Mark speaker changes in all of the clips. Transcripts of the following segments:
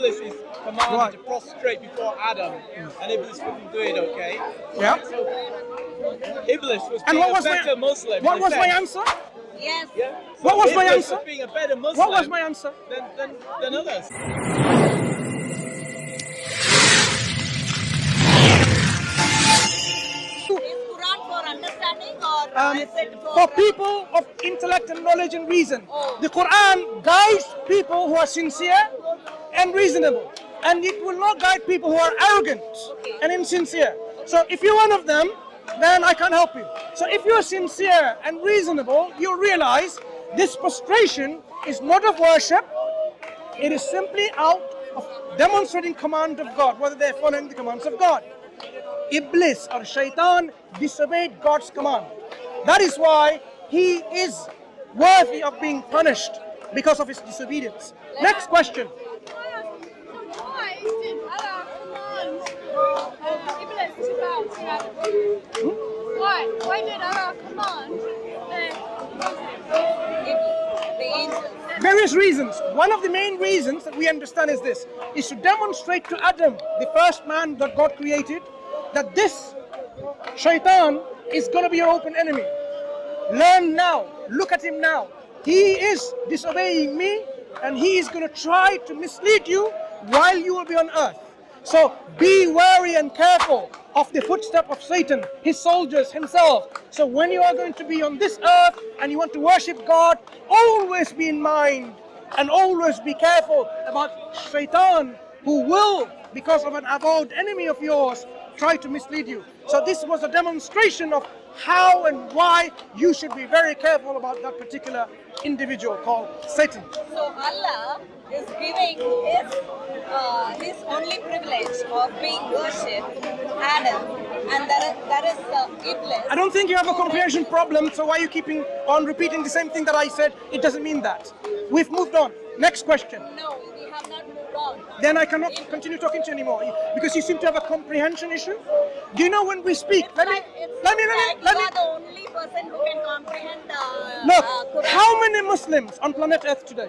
Speaker 1: Iblis is commanded to prostrate before Adam, and Iblis wouldn't do it. Okay.
Speaker 2: Yeah.
Speaker 1: So Iblis was
Speaker 2: And
Speaker 1: being
Speaker 2: what was
Speaker 1: a better Muslim.
Speaker 2: What
Speaker 1: in a
Speaker 2: was my
Speaker 1: sense.
Speaker 2: answer?
Speaker 3: Yes.
Speaker 1: Yeah. So
Speaker 2: What was my
Speaker 1: Iblis
Speaker 2: answer?
Speaker 1: Was being a better Muslim.
Speaker 2: What was my answer?
Speaker 1: Than others.
Speaker 3: Is Quran for understanding or is it
Speaker 2: For people of intellect and knowledge and reason.
Speaker 3: Oh.
Speaker 2: The Quran guides people who are sincere and reasonable. And it will not guide people who are arrogant and insincere. So if you're one of them, then I can't help you. So if you're sincere and reasonable, you'll realize this prostration is not of worship. It is simply out of demonstrating command of God, whether they're following the commands of God. Iblis or Shaitan disobeyed God's command. That is why he is worthy of being punished because of his disobedience. Next question.
Speaker 4: Why did Allah command Iblis to bow to Adam? Why did Allah command
Speaker 3: the angels?
Speaker 2: Various reasons. One of the main reasons that we understand is this, is to demonstrate to Adam, the first man that God created, that this Shaitan is going to be your open enemy. Learn now. Look at him now. He is disobeying me, and he is going to try to mislead you while you will be on earth. So be wary and careful of the footstep of Satan, his soldiers, himself. So when you are going to be on this earth and you want to worship God, always be in mind and always be careful about Shaitan, who will, because of an avowed enemy of yours, try to mislead you. So this was a demonstration of how and why you should be very careful about that particular individual called Satan.
Speaker 3: So Allah is giving his only privilege of being worshipped Adam, and that is Iblis.
Speaker 2: I don't think you have a comprehension problem, so why are you keeping on repeating the same thing that I said? It doesn't mean that. We've moved on. Next question.
Speaker 3: No, we have not moved on.
Speaker 2: Then I cannot continue talking to you anymore because you seem to have a comprehension issue. Do you know when we speak?
Speaker 3: You are the only person who can comprehend
Speaker 2: Look,
Speaker 3: Quran.
Speaker 2: how many Muslims on planet Earth today?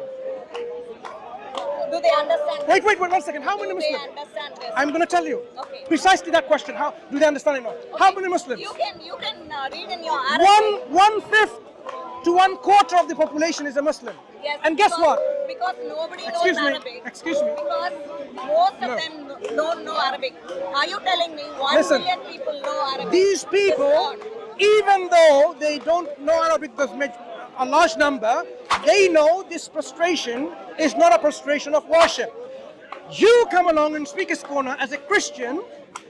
Speaker 3: Do they understand?
Speaker 2: Wait, 1 second. How many
Speaker 3: Do
Speaker 2: Muslims?
Speaker 3: they understand this?
Speaker 2: I'm going to tell you.
Speaker 3: Okay.
Speaker 2: Precisely that question. How do they understand it or not? How many Muslims?
Speaker 3: You can read in your Arabic.
Speaker 2: One fifth to 1/4 of the population is a Muslim.
Speaker 3: Yes,
Speaker 2: And guess what?
Speaker 3: Because nobody
Speaker 2: Excuse
Speaker 3: knows
Speaker 2: me.
Speaker 3: Arabic.
Speaker 2: Excuse me.
Speaker 3: Because most of
Speaker 2: No.
Speaker 3: them don't know Arabic. Are you telling me 1
Speaker 2: Listen.
Speaker 3: million people know Arabic?
Speaker 2: These people, even though they don't know Arabic, there's a large number, they know this prostration is not a prostration of worship. You come along and speak as corner as a Christian,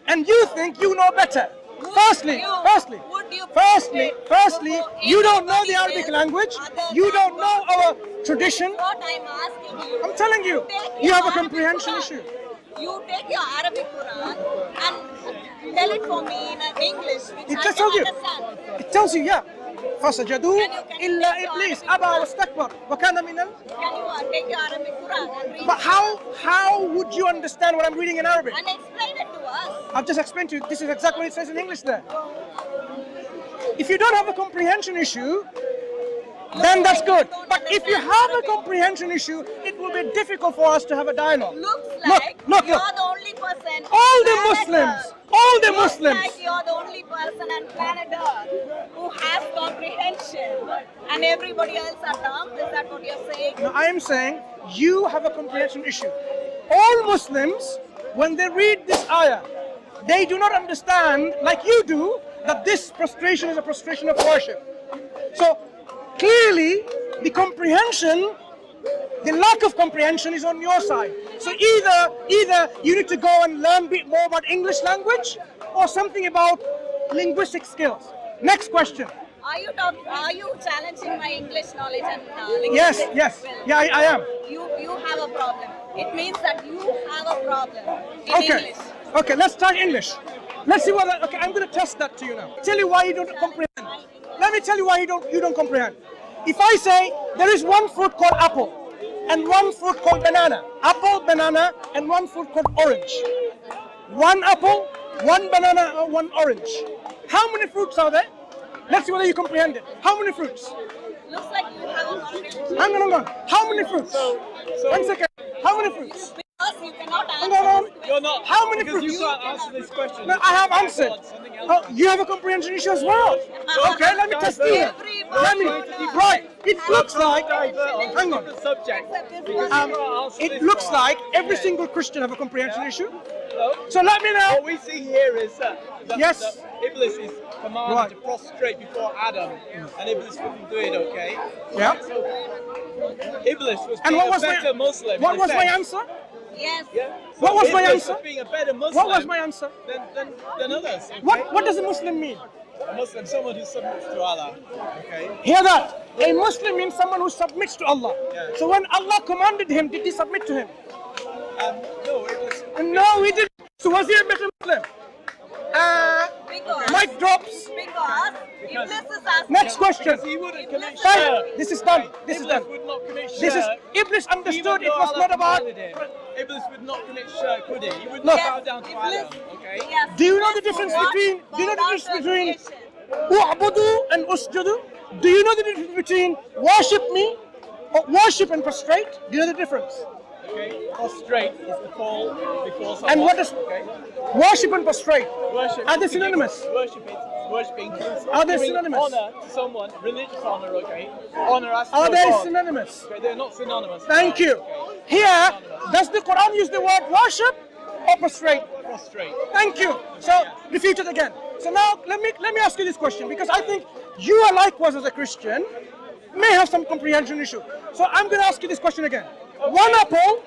Speaker 2: and you think you know better. Firstly, you don't know the Arabic language. You don't know our tradition.
Speaker 3: What I'm asking you.
Speaker 2: I'm telling you,
Speaker 3: take
Speaker 2: you
Speaker 3: your
Speaker 2: have a
Speaker 3: Arabic
Speaker 2: comprehension
Speaker 3: Quran.
Speaker 2: issue.
Speaker 3: You take your Arabic Quran and tell it for me in English, which
Speaker 2: It
Speaker 3: I
Speaker 2: just
Speaker 3: can
Speaker 2: tells you.
Speaker 3: understand.
Speaker 2: It tells you, yeah. فسجدوا
Speaker 3: Can you
Speaker 2: إلا
Speaker 3: take your
Speaker 2: إبليس
Speaker 3: Arabic
Speaker 2: أبى
Speaker 3: Quran?
Speaker 2: واستكبر وكان من
Speaker 3: Can you take your Arabic Quran and read
Speaker 2: But
Speaker 3: it
Speaker 2: how would you understand what I'm reading in Arabic?
Speaker 3: and explain it to us?
Speaker 2: I've just explained to you, this is exactly what it says in English there. If you don't have a comprehension issue, then that's good. But if you have a comprehension issue, it will be difficult for us to have a dialogue.
Speaker 3: Looks like
Speaker 2: look.
Speaker 3: you're the only person.
Speaker 2: All
Speaker 3: on
Speaker 2: the
Speaker 3: planet
Speaker 2: Muslims,
Speaker 3: Earth.
Speaker 2: all the
Speaker 3: Looks
Speaker 2: Muslims.
Speaker 3: like you're the only person on planet Earth who has comprehension, and everybody else are dumb. Is that what you're saying?
Speaker 2: Now, I am saying you have a comprehension issue. All Muslims, when they read this ayah, they do not understand, like you do, that this prostration is a prostration of worship. So clearly, the comprehension, the lack of comprehension is on your side. So either you need to go and learn a bit more about English language or something about linguistic skills. Next question.
Speaker 3: Are you challenging my English knowledge and linguistics?
Speaker 2: Yes.
Speaker 3: Well,
Speaker 2: Yeah, I am.
Speaker 3: You have a problem. It means that you have a problem in English.
Speaker 2: Okay, let's try English. Let's see whether, okay, I'm going to test that to you now. Tell you why you don't comprehend. Let me tell you why you don't comprehend. If I say there is one fruit called apple and one fruit called banana, apple, banana, and one fruit called orange. One apple, one banana, or one orange. How many fruits are there? Let's see whether you comprehend it. How many fruits?
Speaker 3: Looks like you have a comprehension.
Speaker 2: Hang on. How many fruits? 1 second. How many fruits?
Speaker 3: Because you
Speaker 2: many
Speaker 1: Because you
Speaker 2: fruits?
Speaker 1: can't answer this question.
Speaker 2: No, I have answered.
Speaker 1: Something else.
Speaker 2: Oh, you have a comprehension issue as well. Okay, let me test you. Let me. Right. It looks like. Hang on.
Speaker 1: Subject.
Speaker 2: It looks like every single Christian have a comprehension issue.
Speaker 1: Hello?
Speaker 2: So let me know.
Speaker 1: What we see here is that
Speaker 2: Yes.
Speaker 1: Iblis is commanded
Speaker 2: Right.
Speaker 1: to prostrate before Adam, and Iblis wouldn't do it. Okay.
Speaker 2: Yeah.
Speaker 1: So Iblis was
Speaker 2: And
Speaker 1: being
Speaker 2: what
Speaker 1: a
Speaker 2: was
Speaker 1: better
Speaker 2: my
Speaker 1: Muslim.
Speaker 2: what
Speaker 1: in a
Speaker 2: was my
Speaker 1: sense.
Speaker 2: answer?
Speaker 3: Yes.
Speaker 1: Yeah.
Speaker 2: What was my
Speaker 1: Iblis
Speaker 2: answer?
Speaker 1: was being a better Muslim.
Speaker 2: What was my answer?
Speaker 1: Than others. Okay?
Speaker 2: What does a Muslim mean?
Speaker 1: A Muslim, someone who submits to Allah. Okay.
Speaker 2: Hear that? A Muslim means someone who submits to Allah.
Speaker 1: Yeah.
Speaker 2: So when Allah commanded him, did he submit to him?
Speaker 1: No, Iblis.
Speaker 2: No, he didn't. So was he a better Muslim?
Speaker 3: Because,
Speaker 2: Mic drops.
Speaker 3: because Iblis is asking.
Speaker 2: Next question.
Speaker 1: Because he wouldn't commit
Speaker 2: Fine.
Speaker 1: shirk.
Speaker 2: This is done. This is
Speaker 1: Iblis
Speaker 2: done.
Speaker 1: would not commit
Speaker 2: This is
Speaker 1: shirk.
Speaker 2: Iblis understood
Speaker 1: Even
Speaker 2: it
Speaker 1: though
Speaker 2: was
Speaker 1: Allah
Speaker 2: not about.
Speaker 1: commanded him, Iblis would not commit shirk, would he? He would
Speaker 2: Look.
Speaker 1: not bow down to
Speaker 3: Iblis,
Speaker 1: Adam. Okay.
Speaker 3: yes,
Speaker 2: Do you know the
Speaker 3: Iblis
Speaker 2: difference
Speaker 3: would
Speaker 2: between?
Speaker 3: not
Speaker 2: Do you know the
Speaker 3: bow
Speaker 2: difference
Speaker 3: down to
Speaker 2: between
Speaker 3: creation.
Speaker 2: U'budu and usjudu? Do you know the difference between worship me or worship and prostrate? Do you know the difference?
Speaker 1: Okay. Prostrate is to fall before someone.
Speaker 2: And what is
Speaker 1: Okay.
Speaker 2: worship and prostrate?
Speaker 1: Worship.
Speaker 2: Are they
Speaker 1: is to give-
Speaker 2: synonymous?
Speaker 1: Worship includes
Speaker 2: Are they
Speaker 1: giving
Speaker 2: synonymous?
Speaker 1: honor to someone, religious honor. Okay. Honor as to
Speaker 2: Are
Speaker 1: a
Speaker 2: they
Speaker 1: God.
Speaker 2: synonymous?
Speaker 1: Okay, they're not synonymous.
Speaker 2: Thank you.
Speaker 1: Okay.
Speaker 2: Here, does the Quran use the word worship or prostrate?
Speaker 1: Prostrate.
Speaker 2: Thank you. So repeat it again. So now let me ask you this question, because I think you are likewise as a Christian may have some comprehension issue. So I'm going to ask you this question again. One apple,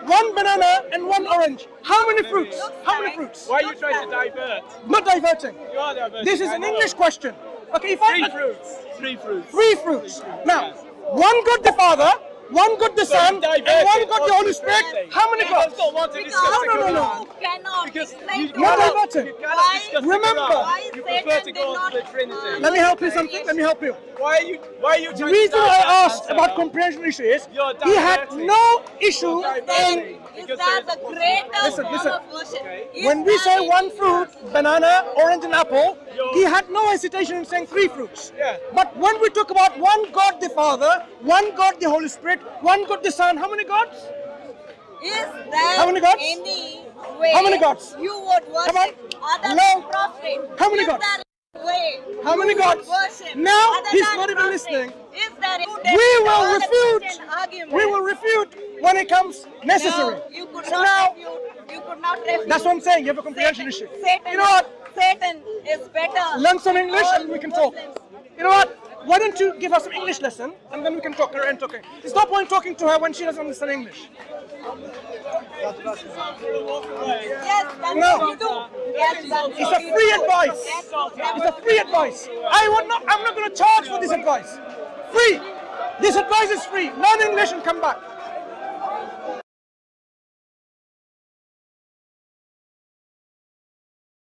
Speaker 2: one banana, and one orange. How many fruits? How many fruits?
Speaker 1: Why are you trying to divert?
Speaker 2: Not diverting.
Speaker 1: You are diverting.
Speaker 2: This is
Speaker 1: I
Speaker 2: an
Speaker 1: know.
Speaker 2: English question. Okay, if I
Speaker 1: Three fruits. Three fruits.
Speaker 2: Three fruits. Now, one God the Father, one God the Son, and one God the Holy Spirit. How many
Speaker 1: Because
Speaker 2: gods?
Speaker 1: don't want to
Speaker 3: Because
Speaker 1: discuss the
Speaker 2: no, no, no.
Speaker 1: Quran.
Speaker 3: you cannot.
Speaker 1: Because
Speaker 3: It's like
Speaker 1: you
Speaker 2: Not
Speaker 1: cannot,
Speaker 2: diverting.
Speaker 1: you cannot
Speaker 3: Why-
Speaker 1: discuss
Speaker 2: Remember-
Speaker 1: the Quran.
Speaker 3: Why
Speaker 1: You prefer to
Speaker 3: Satan
Speaker 1: go
Speaker 3: did
Speaker 1: on
Speaker 3: not,
Speaker 1: to the Trinity.
Speaker 2: Let me help you something. Let me help you.
Speaker 1: Why are you
Speaker 2: The
Speaker 1: trying
Speaker 2: reason
Speaker 1: to
Speaker 2: I
Speaker 1: divert
Speaker 2: asked
Speaker 1: answer?
Speaker 2: about comprehension issue is
Speaker 1: You're
Speaker 2: he had
Speaker 1: diverting.
Speaker 2: no issue
Speaker 1: You're
Speaker 2: in
Speaker 1: diverting.
Speaker 3: Is
Speaker 1: Because
Speaker 3: that
Speaker 1: there
Speaker 3: the
Speaker 1: is-
Speaker 3: greatest
Speaker 2: Listen,
Speaker 3: form
Speaker 2: listen.
Speaker 3: of worship?
Speaker 1: Okay.
Speaker 3: Is
Speaker 2: when we
Speaker 3: that
Speaker 2: say
Speaker 3: it?
Speaker 2: one fruit, banana, orange, and apple, he had no hesitation in saying three fruits.
Speaker 1: Yeah.
Speaker 2: But when we talk about one God the Father, one God the Holy Spirit, one God the Son, how many gods?
Speaker 3: Is there
Speaker 2: How many gods?
Speaker 3: any way
Speaker 2: How many gods?
Speaker 3: you would
Speaker 2: Come on.
Speaker 3: worship other
Speaker 2: Hello?
Speaker 3: than prostrate?
Speaker 2: How many
Speaker 3: Is
Speaker 2: gods?
Speaker 3: there way
Speaker 2: How many
Speaker 3: you would
Speaker 2: gods?
Speaker 3: worship
Speaker 2: Now
Speaker 3: other
Speaker 2: he's
Speaker 3: than
Speaker 2: not even
Speaker 3: prostrate?
Speaker 2: listening.
Speaker 3: Is there
Speaker 2: We will
Speaker 3: all the
Speaker 2: refute.
Speaker 3: Christian arguments?
Speaker 2: We will refute when it comes necessary.
Speaker 3: No, you could
Speaker 2: So
Speaker 3: not
Speaker 2: now,
Speaker 3: refute. You could not refute.
Speaker 2: that's what I'm saying. You have a comprehension
Speaker 3: Satan,
Speaker 2: issue.
Speaker 3: Satan,
Speaker 2: You know what?
Speaker 3: Satan is better.
Speaker 2: Learn some English
Speaker 3: All
Speaker 2: and we can talk.
Speaker 3: Muslims.
Speaker 2: You know what? Why don't you give us some English lesson and then we can talk her and talking. There's no point talking to her when she doesn't understand English.
Speaker 3: Yes, that's
Speaker 2: No.
Speaker 3: what you do. Yes, that's
Speaker 2: It's
Speaker 3: what
Speaker 2: a
Speaker 3: you
Speaker 2: free
Speaker 3: do.
Speaker 2: advice.
Speaker 3: That's what
Speaker 2: It's a free advice. I'm not going to charge for this advice. Free. This advice is free. Learn English and come back.